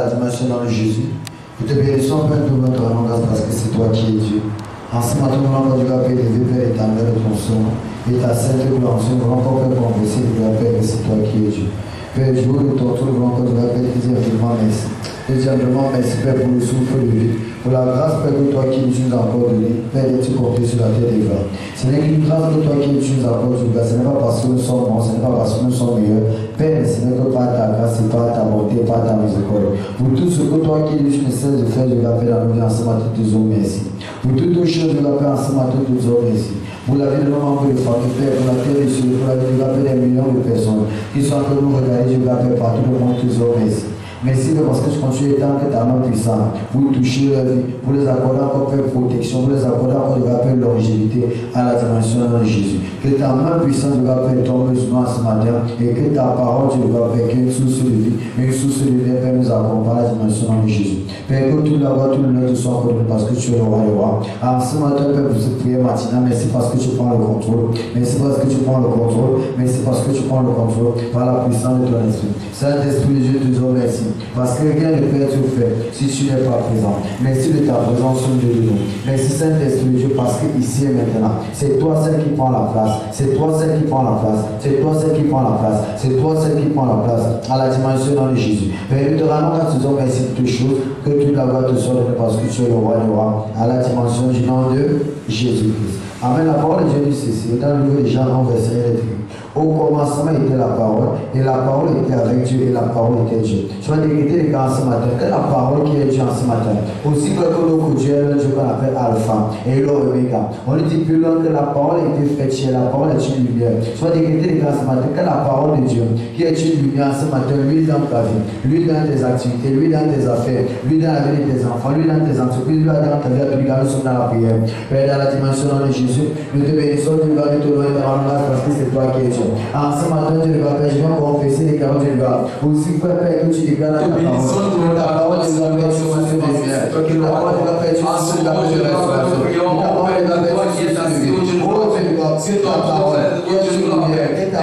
la dimension dans le Jésus. Nous te bénissons, Père, nous te rendons grâce parce que c'est toi qui es Dieu. En ce matin, nous allons Dieu appeler les Père éternel de ton son. Et ta sainte gloire, nous allons encore faire confesser de la paix, c'est toi qui es Dieu. Père, je vous de ton tour, nous allons encore Dieu appeler te dire vraiment merci. Te dire vraiment merci, Père, pour le souffle de vie. Pour la grâce, Père, que toi qui nous as encore donné, Père, d'être porté sur la terre des vents. Ce n'est qu'une grâce que toi qui nous as encore donné. Ce n'est pas parce que nous sommes bons, ce n'est pas parce que nous sommes meilleurs. Père, ce n'est que par ta grâce et par ta bonté, par ta miséricorde. Pour tout ce que toi qui nous cesses de faire, je l'appelle à nous dire en ce matin, te disons merci. Pour toutes les choses, je l'appelle en ce matin, te disons merci. Pour la vie de nos membres de famille, Père, pour la terre des cieux, pour la vie de l'appel des millions de personnes qui sont en train de nous regarder, je l'appelle partout le monde, te disons merci. Merci parce que tu continues étant que ta main puissante pour toucher leur vie, pour les accorder encore Père protection, pour les accorder encore de rappel longévité à la dimension de Jésus. Que ta main puissante de rappel tombe sur nous ce matin et que ta parole de rappel, qu'une source de vie, une source de vie, Père, nous accompagne à la dimension de Jésus. Père, que tout la voix, tout le nom de son côté parce que tu es le roi des rois. En ce matin, Père, pour cette prière matinale, merci parce que tu prends le contrôle. Merci parce que tu prends le contrôle. Merci parce que tu prends le contrôle par la puissance de ton esprit. Saint-Esprit de Dieu, te disons merci. Parce que rien ne peut être fait si tu n'es pas présent. Merci de ta présence au milieu de nous. Merci Saint-Esprit de Dieu parce que ici et maintenant, c'est toi celle qui prend la place. C'est toi celle qui prend la place. C'est toi celle qui prend la place. C'est toi celle qui prend la place à la dimension de Jésus. Père, nous te rendons grâce, nous disons merci de toutes choses. Que toute la gloire te soit donnée parce que tu es le roi des rois à la dimension du nom de Jésus-Christ. Amen. La parole de Dieu dit ceci. Dans le livre de Jean 1, verset 1. Au commencement était la parole, et la parole était avec Dieu, et la parole était Dieu. Je vais décréter les gars en ce matin, que la parole qui est Dieu en ce matin, aussi que notre Dieu est le Dieu qu'on appelle Alpha, et l'Oméga. On dit plus loin que la parole était faite chez la parole est une lumière. Je vais décréter les gars en ce matin, que la parole de Dieu, qui est une lumière en ce matin, lui dans ta vie, lui dans tes activités, lui dans tes affaires, lui dans la vie de tes enfants, lui dans tes entreprises, lui dans ta vie, lui dans la prière. Père, dans la dimension de Jésus, nous te bénissons, nous te louons, parce que c'est toi qui es Dieu. En ce matin, je vais confesser les carottes de Dieu. Aussi, Père, que tu déclares la parole. La parole de la paix sur ce lumière. La parole de la paix sur ce lumière. La parole de la paix sur ce lumière. Oh, c'est ta parole. C'est ta parole. C'est ta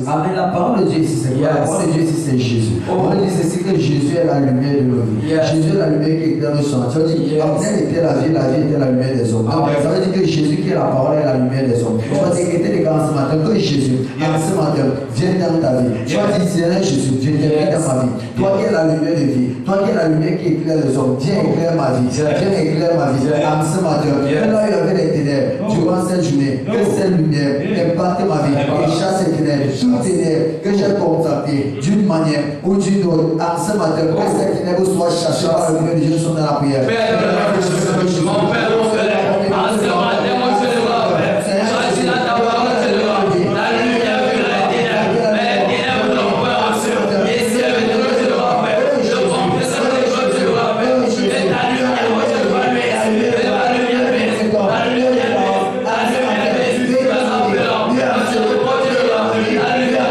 Amen. La parole de Dieu ici, c'est quoi? La parole de Dieu ici, c'est Jésus. On dit ceci que Jésus est la lumière de nos vies. Jésus est la lumière qui éclaire le sang. Tu vas dire, Abdel était la vie était la lumière des hommes. Ça veut dire que Jésus qui est la parole est la lumière des hommes. Tu vas décréter les gars en ce matin que Jésus, en ce matin, vient dans ta vie. Tu vas dire, Seigneur Jésus, viens dans ma vie. Toi qui es la lumière de vie, toi qui es la lumière qui éclaire les hommes, viens éclaire ma vie. Viens éclaire ma vie. En ce matin, que là il y avait les ténèbres, durant cette journée, que cette lumière impacte ma vie et chasse les ténèbres. Tout ténèbres que j'ai constaté d'une manière ou d'une autre, en ce matin, que ces ténèbres soient chassées par le Dieu de Dieu sont dans la prière. Alléluia.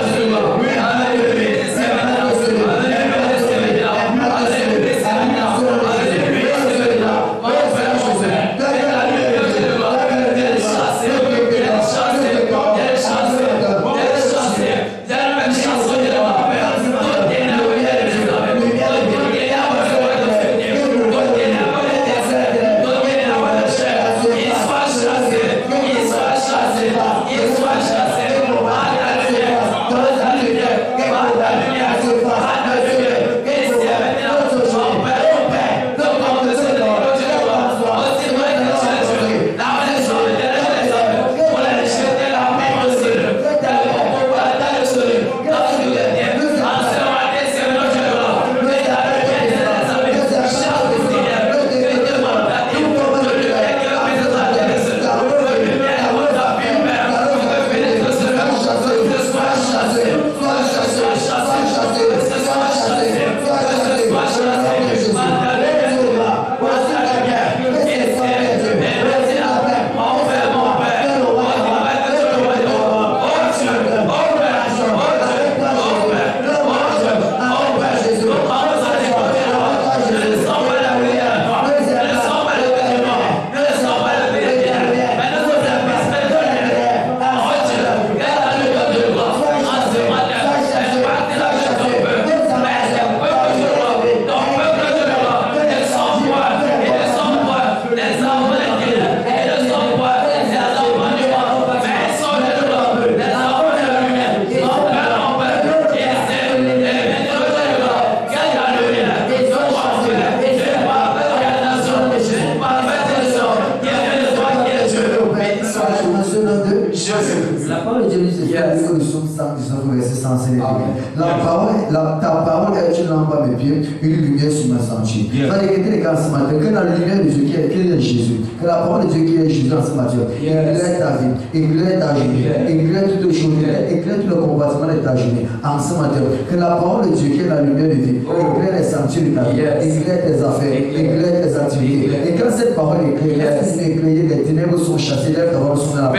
livre de Psaume 119, verset 105. Ta parole est une lampe à mes pieds, une lumière sur ma sentier. Fallait que les gars ce matin, que la lumière de Dieu qui est Jésus, que la parole de Dieu qui est Jésus en ce matin, éclaire ta vie, éclaire ta journée, éclaire toutes les choses, éclaire tout le comportement de ta journée en ce matin. Que la parole de Dieu qui est la lumière de vie, éclaire les sentiers de ta vie, éclaire tes affaires, éclaire tes activités. Et quand cette parole éclaire, les ténèbres sont chassées, les paroles sont dans la vie.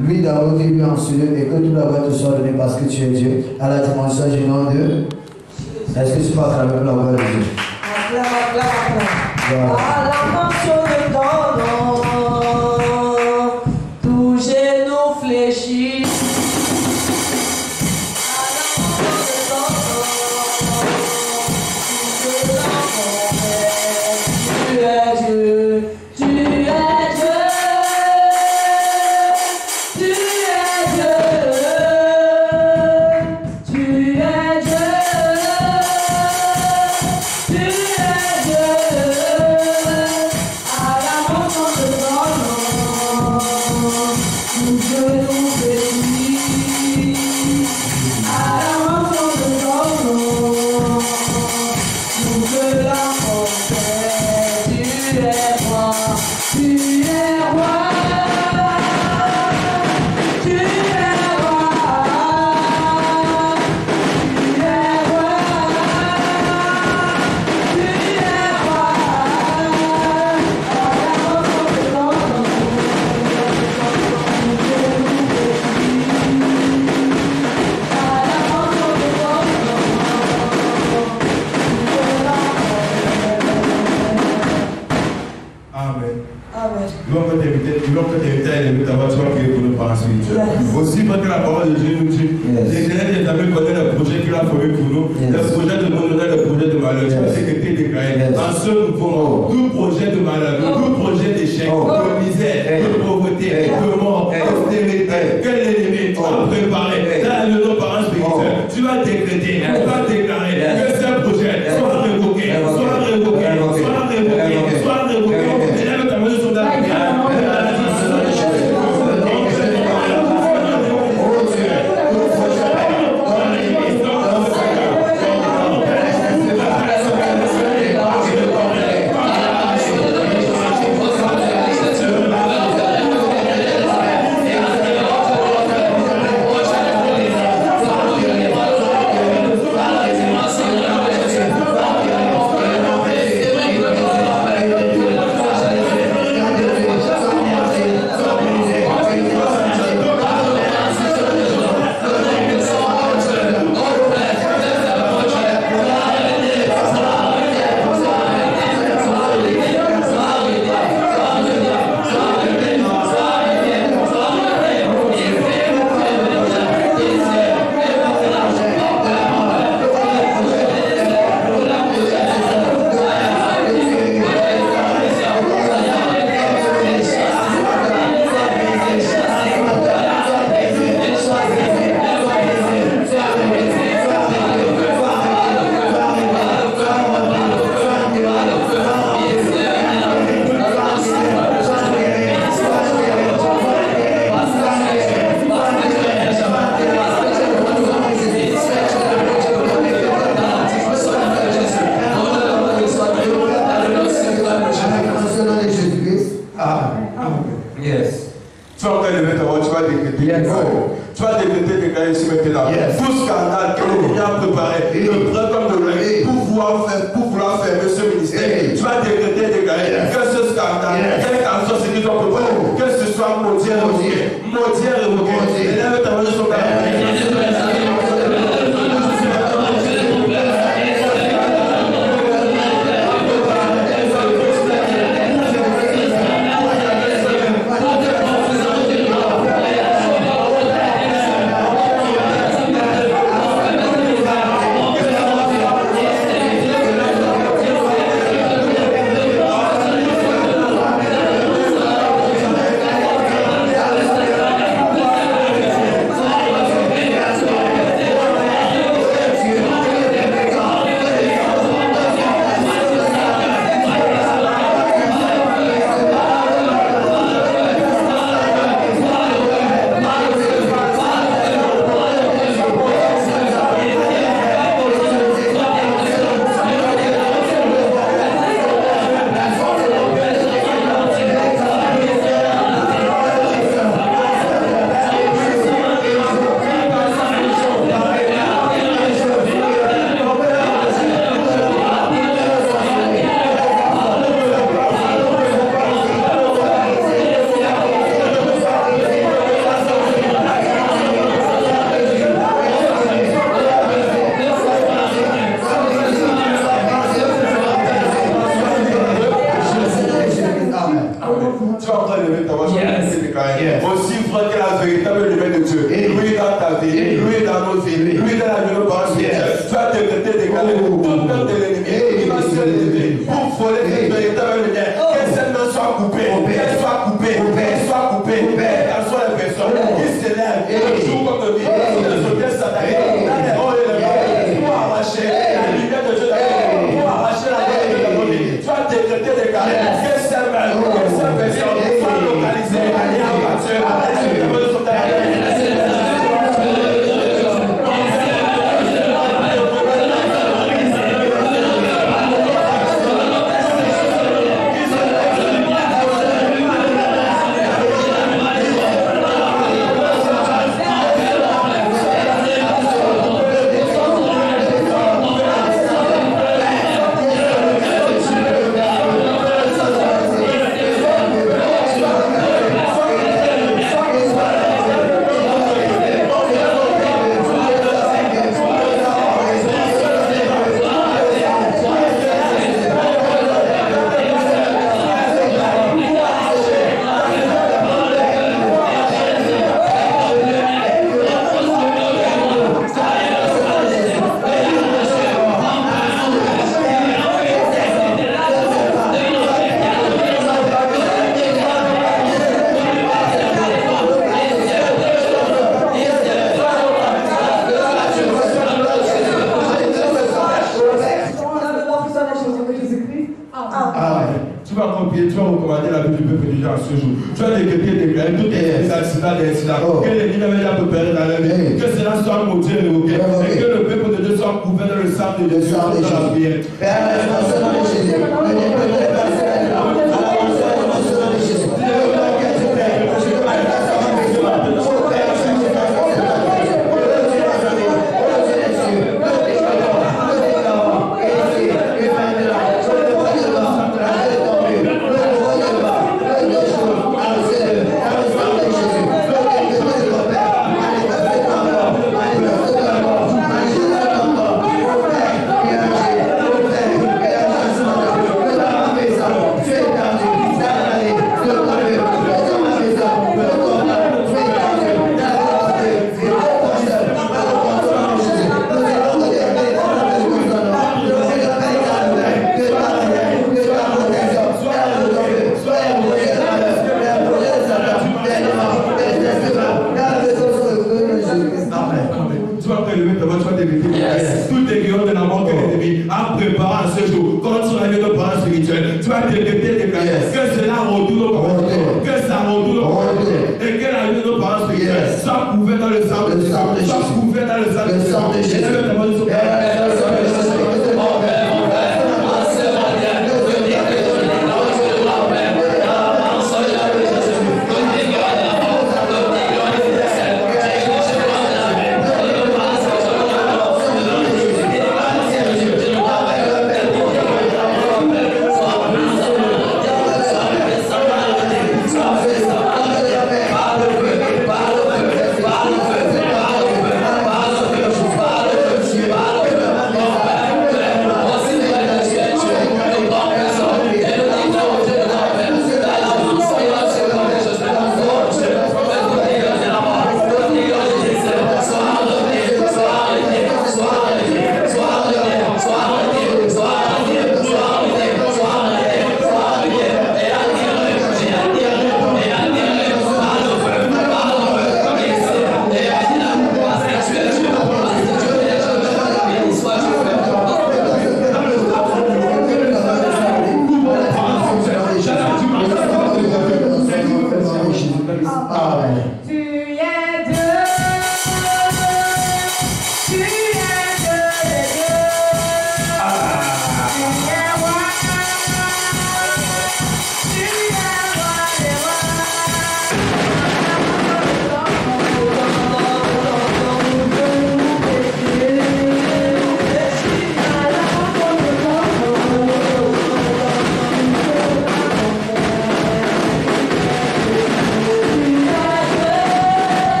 Lui d'abord vit en cieux et que tout la gloire te soit donnée parce que tu es Dieu à la dimension du nom de. Est-ce que tu peux acclamer la gloire de Dieu? Acclame. À la mention de ton nom, tout genou fléchit. Aussi, parce que la parole de Dieu nous dit, l'Éternel est jamais connaît le projet qu'il a formé pour nous, le projet de bonheur, le projet de malheur. C'est ce qui est déclaré. En ce nouveau, tout projet de malheur, tout projet d'échec, de misère, de pauvreté, de mort, d'austérité, que l'ennemi a préparé dans le nom par un spirituel, tu vas décréter, tu vas déclarer que ce projet soit révoqué, soit révoqué, soit révoqué, soit révoqué. Et là, ta main sur la Hallelujah. Dieu révoqué. Élève ta main sur ta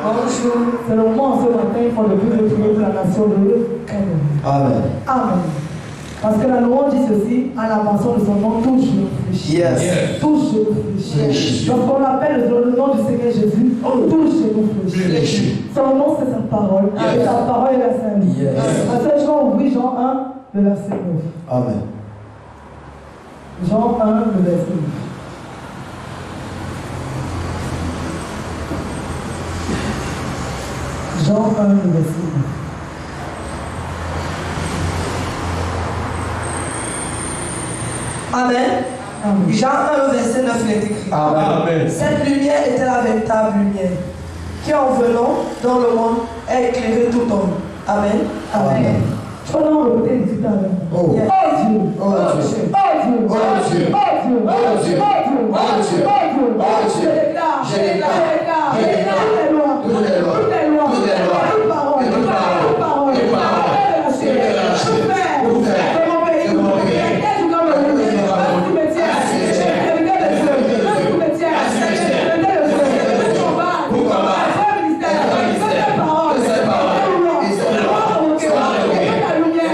Bonjour. C'est le moment ce matin, il faut de plus de prier pour la nation de Cameroun. Amen. Amen. Parce que la louange dit ceci, à la mention de son nom, tous je réfléchis. Yes. Tous je réfléchis. Lorsqu'on appelle le nom du Seigneur Jésus, tous je réfléchis. Son nom, c'est sa parole. Et sa parole est la sainte. À ce Jean, oui, Jean 1, le verset 9. Amen. Jean 1, le verset 9. Jean 1, le verset 9. Amen. Amen. Jean 1, verset 9, il est écrit. Amen. Cette lumière était la véritable lumière, qui en venant dans le monde a éclairé tout homme. Amen. Amen. Prenons le côté du temps. Oh. Dieu. Oh Dieu. Oh Dieu. Oh Dieu. Oh Dieu. Oh Dieu. Oh Dieu. Oh Dieu. Je déclare toutes les lois, toutes les paroles, toutes paroles, tout faire, de mon pays, du Cameroun, le cimetière, le cimetière, le combat, le ministère, les paroles, la lumière,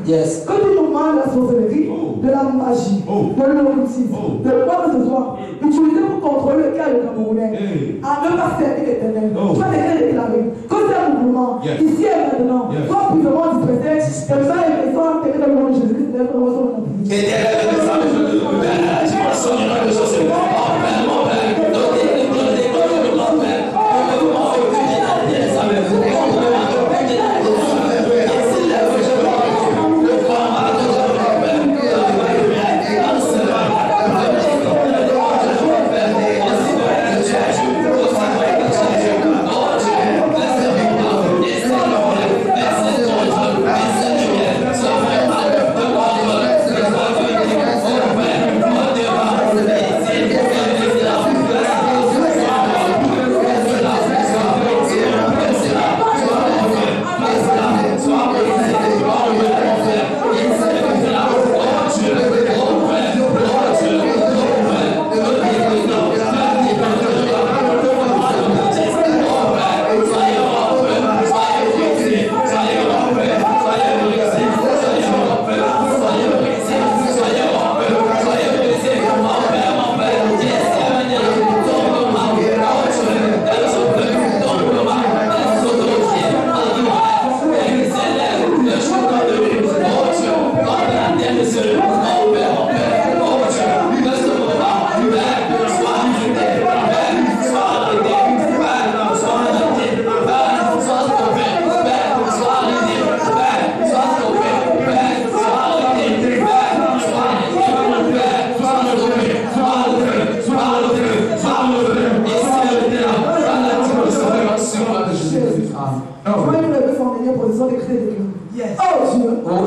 Yes. Que tu nous parles de la sorcellerie, de la magie, de l'occultisme, de quoi que ce soit, utilisé pour contrôler le cas du Camerounais, à ne pas servir l'éternel. Tu vas déclarer que c'est un mouvement, ici et maintenant, soit plus ou moins dispersé, que ça est besoin de le nom de Jésus-Christ, de notre nom Yes.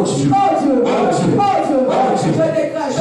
Dieu, je déclare,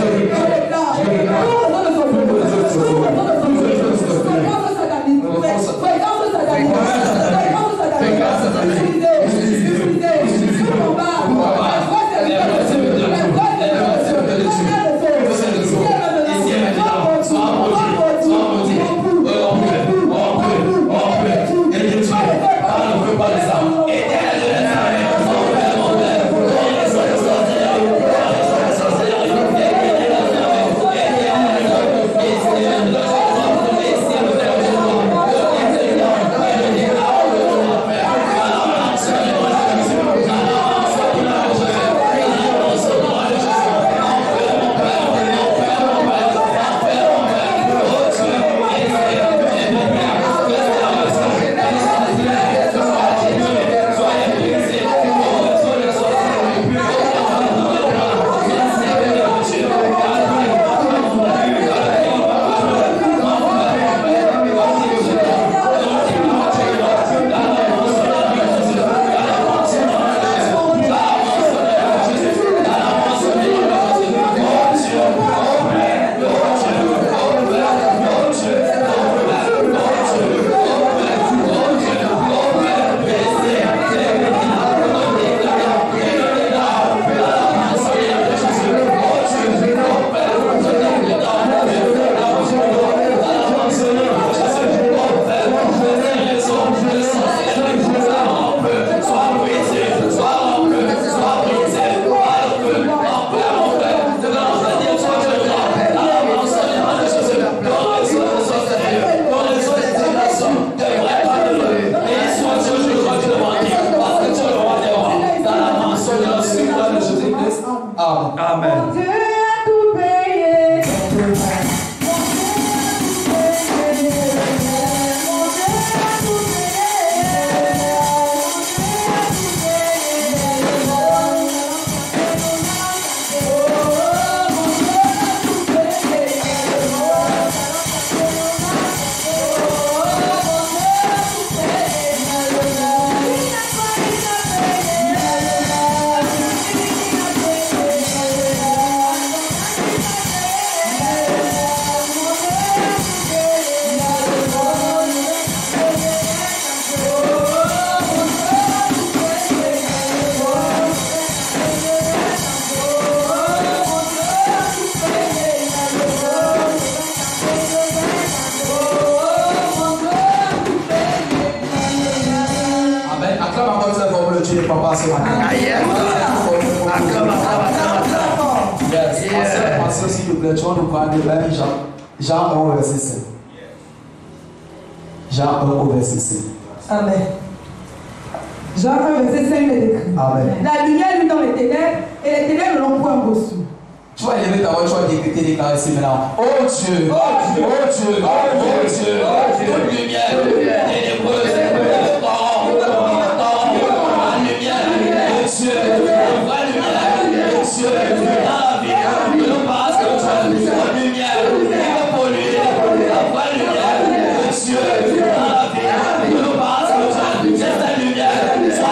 s'il vous plaît, tu vas nous parler de Jean 1, verset 5. Jean 1, verset 5. Amen. Jean 1, verset 5 est écrit. Amen. La lumière vit dans les ténèbres et les ténèbres n'ont point reçu. Tu vas élever ta voix, tu vas décréter, déclarer ici maintenant. Oh Dieu, oh Dieu, oh Dieu, oh Dieu, oh Dieu, lumière, ténébreuse, Amen.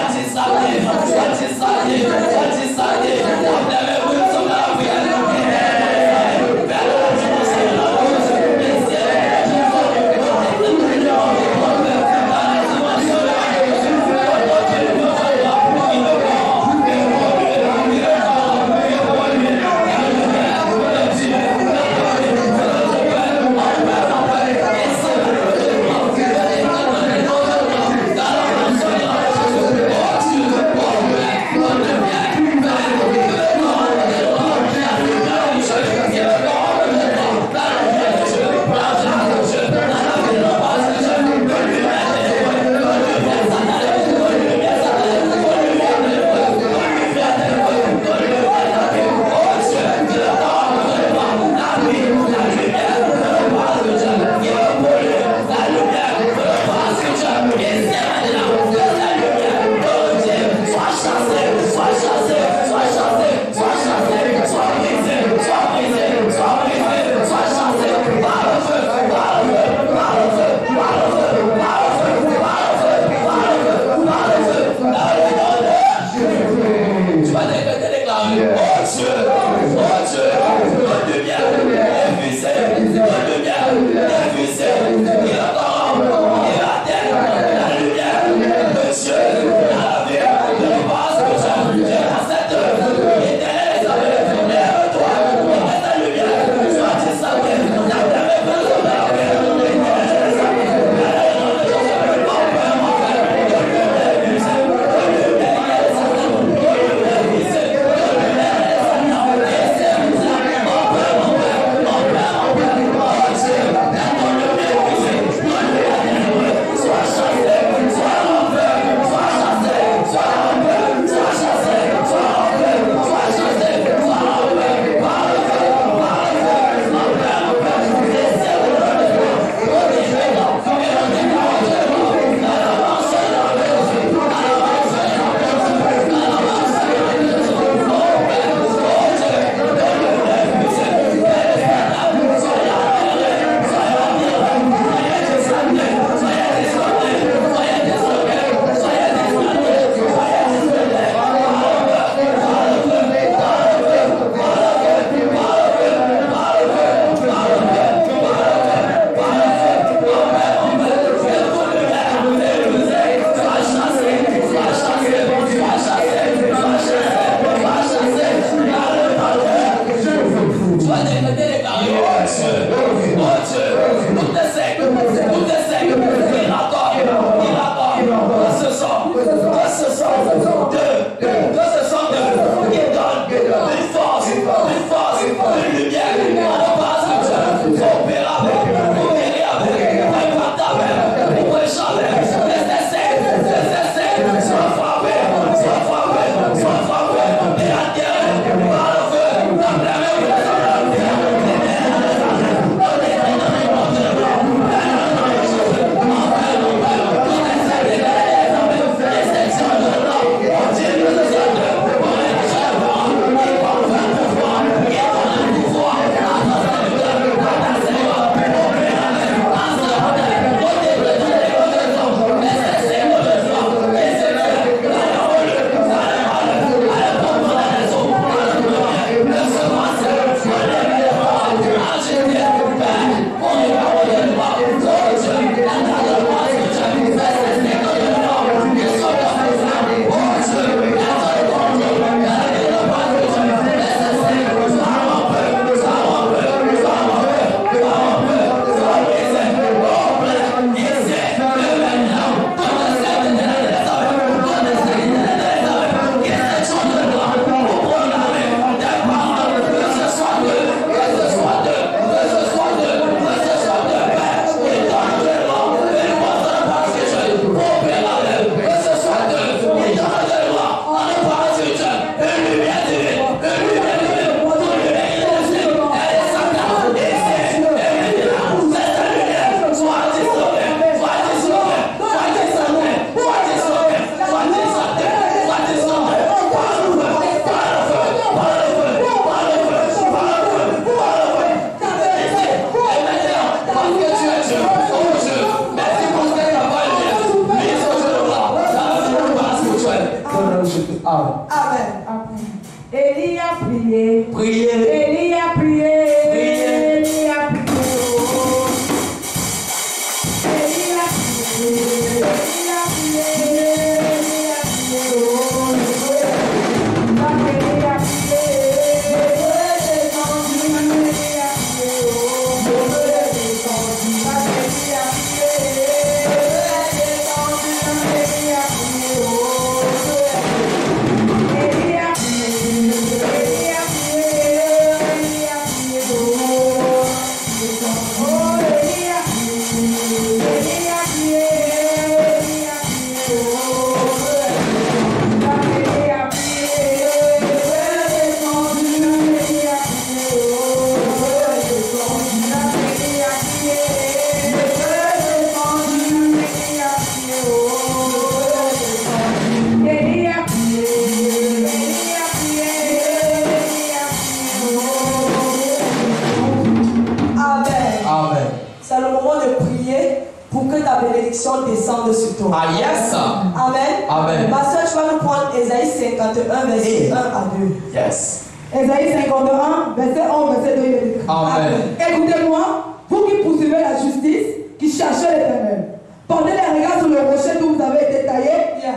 moment de prier pour que ta bénédiction descende sur toi. Ah, yes. Amen. Amen. Ma soeur, tu vas nous prendre Ésaïe 51, verset 1 à 2. Yes. Ésaïe 51, verset 1, verset 2. Il est écrit. Amen. Écoutez-moi, vous qui poursuivez la justice, qui cherchez l'Éternel. Portez les regards sur le rocher d'où vous avez été taillé,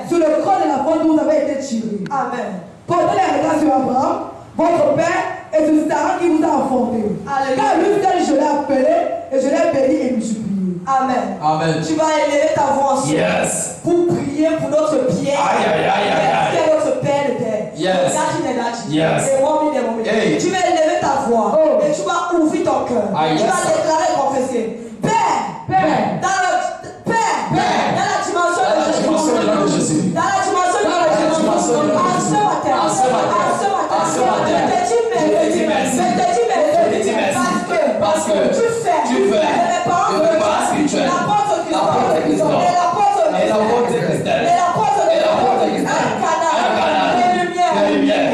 sur le creux de la porte d'où vous avez été tiré. Amen. Portez les regards sur Abraham, votre père, et sur Sarah qui vous a enfanté. Car lui seul je l'ai appelé, et je l'ai béni et multiplié. Amen. Amen. Tu vas élever ta voix ensemble Yes. pour prier pour notre Pierre. Aïe, aïe, aïe, aïe, aïe. Qui est notre Père, le Père. Yes. Yes. Hey. Tu vas élever ta voix et tu vas ouvrir ton cœur. Ah, yes. Tu vas déclarer et confesser. Père, Père, dans la dimension de Jésus. Dans la dimension de Jésus. En ce matin. Je te dis merci. Parce que tu fais de mes parents spirituels la porte de Christ et la porte de Christelle un canal de lumière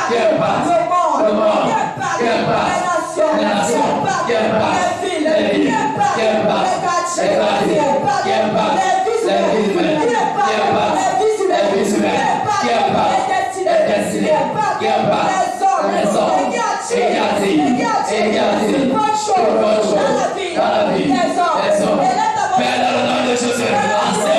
qui impacte le monde, qui impacte les nations, qui impacte les villes, qui impacte les quartiers, qui impacte les vies humaines, qui impacte les vies humaines, qui impacte les destinées, qui impacte les hommes, égalité, bonne chose dans la vie, les hommes. Père, dans le nom de Jésus, les témoignages.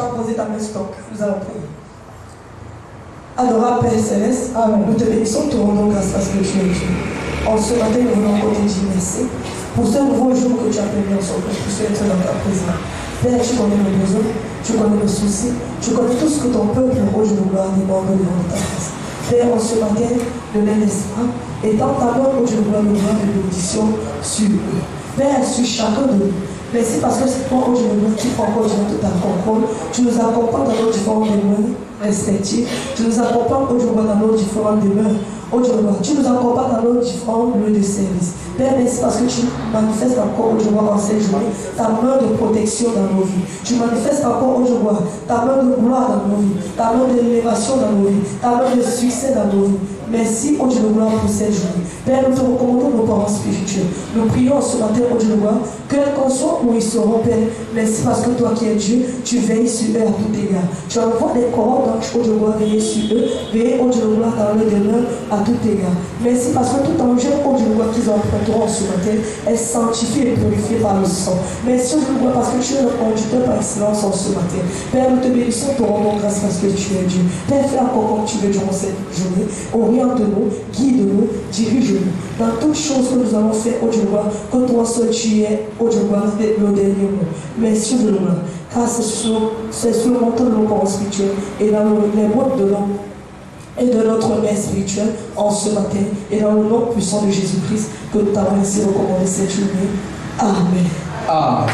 vas poser ta main sur ton cœur. Nous allons prier. Adorable Père Céleste, nous te bénissons, te rendons grâce parce que tu es Dieu. En ce matin, nous voulons encore te dire merci pour ce nouveau jour que tu as permis ensemble, pour être dans ta présence. Père, tu connais nos besoins, tu connais nos soucis, tu connais tout ce que ton peuple, au jour de gloire, demande devant ta face. Père, en ce matin, ne les laisse pas, étends ta main au jour de gloire, de bénédiction sur eux. Père, sur chacun de nous. Merci parce que c'est toi, au jour de gloire, qui prends encore tout ta contrôle. Tu nous accompagnes dans nos différents demeures respectifs. Tu nous accompagnes au jour de gloire dans nos différentes demeures. Tu nous accompagnes dans nos différents lieux de service. Père, merci parce que tu manifestes encore aujourd'hui en cette journée ta main de protection dans nos vies. Tu manifestes encore aujourd'hui ta main de gloire dans nos vies, ta main d'élévation dans nos vies, ta main de succès dans nos vies. Merci, oh Dieu de gloire, pour cette journée. Père, nous te recommandons nos parents spirituels. Nous prions ce matin, oh Dieu de gloire, quel qu'en soit où ils seront, Père. Merci parce que toi qui es Dieu, tu veilles sur eux à tout égard. Tu envoies des corps d'anges, oh Dieu de gloire, veiller sur eux, veiller, oh Dieu de gloire, dans le demeure à tout égard. Merci parce que tout enjeu, oh Dieu de gloire, qu'ils emprunteront ce matin est sanctifié et purifié par le sang. Merci, oh Dieu de gloire, parce que tu es le conducteur par excellence en ce matin. Père, nous te bénissons, te rendons grâce parce que tu es Dieu. Père, fais encore comme tu veux durant cette journée. Oriente-nous, guide-nous, dirige-nous. Dans toutes choses que nous allons faire, oh Dieu de gloire, que toi seul tu es, oh Dieu de gloire, le dernier mot. Merci, Dieu de gloire. Car c'est sur le montant de nos parents spirituels et dans les mots de l'homme et de notre Mère spirituelle en ce matin et dans le nom puissant de Jésus-Christ que nous t'avons ainsi recommandé cette journée. Amen. Amen.